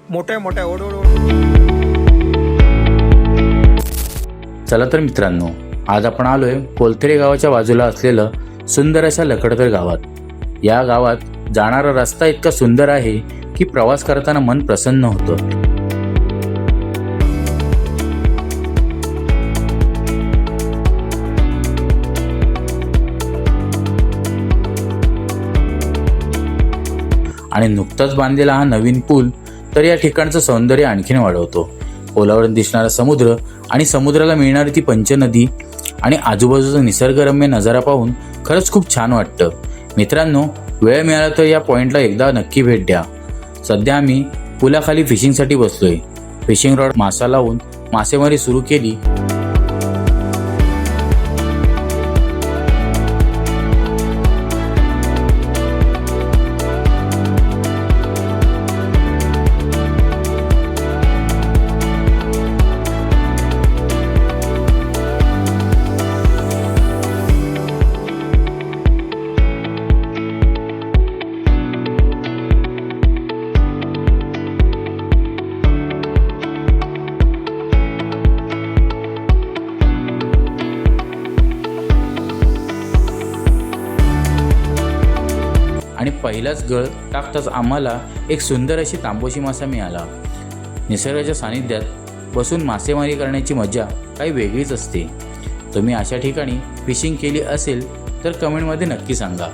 मोठ्या मोठ्या ओढ. चला तर मित्रांनो, आज आपण आलोय कोलथेरे गावाच्या बाजूला असलेलं सुंदर अशा लकडतर गावात. या गावात जाणारा रस्ता इतका सुंदर आहे की प्रवास करताना मन प्रसन्न होतं. आणि नुकताच बांधलेला हा नवीन पूल तर या ठिकाणचं सौंदर्य आणखीन वाढवतो. पुलावरून दिसणारा समुद्र आणि समुद्राला मिळणारी ती पंचनदी आणि आजूबाजूचा निसर्गरम्य नजारा पाहून खरंच खूप छान वाटतं. मित्रांनो, वेळ मिळाला तर या पॉइंटला एकदा नक्की भेट द्या. सध्या आम्ही पुलाखाली फिशिंगसाठी बसलोय. फिशिंग रॉड मासा लावून मासेमारी सुरू केली. आणि पहिलाच गळ टाकताच आम्हाला एक सुंदर अशी तांबोशी मासा मिळाला. निसर्गाच्या सानिध्यात बसून मासेमारी करण्याची मजा काही वेगळीच असते. तुम्ही अशा ठिकाणी फिशिंग केली असेल तर कमेंटमध्ये नक्की सांगा.